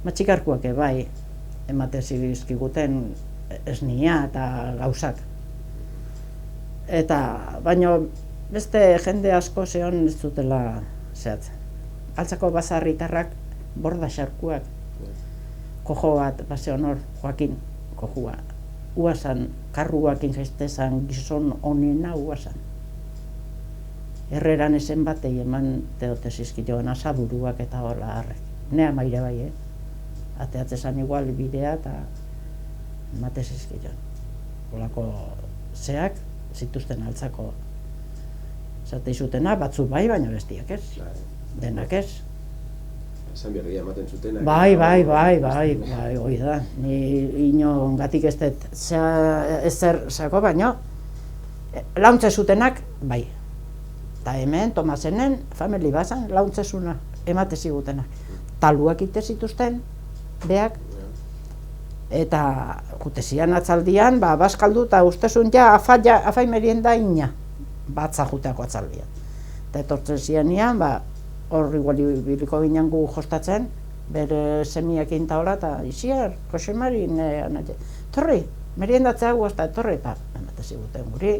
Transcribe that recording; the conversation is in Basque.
Matxikarkuak bai, emate zizkiguten esnia eta gauzak. Eta, baino beste jende asko zehon ez dutela zehatzen. Altzako basarritarrak borda xarkuak, kojo bat, base honor, Joakin, kojua. Uazan, karruakin jaistezan gizon onena uazan. Herreran esen batei eman teote zizkioan asaburuak eta hola harrek. Nea maire bai, ateatzezan igual bidea eta emate zizkioan. Olako zeak zituzten altzako zate izutena, batzu bai, baina bestiak ez. Denak ez. Esan berria ematen zutenak. Bai, hoi da. Ni ino gatik ez dut ezer zako, baino launtze zutenak, bai. Eta hemen, Tomasenen, famili bazan, launtzezuna, emate zigutenak. Taluak ite zituzten, beak, eta jutezian atzaldian, bazkaldu eta ustezun ja afai merienda ina, batza juteako atzaldian. Eta etortzen zianian, hor igual biliko ginen gu jostatzen, bere semiak inta hola, eta iziar, Josemari, torri, meriendatzea guazta, torri, eta emate ziguten guri,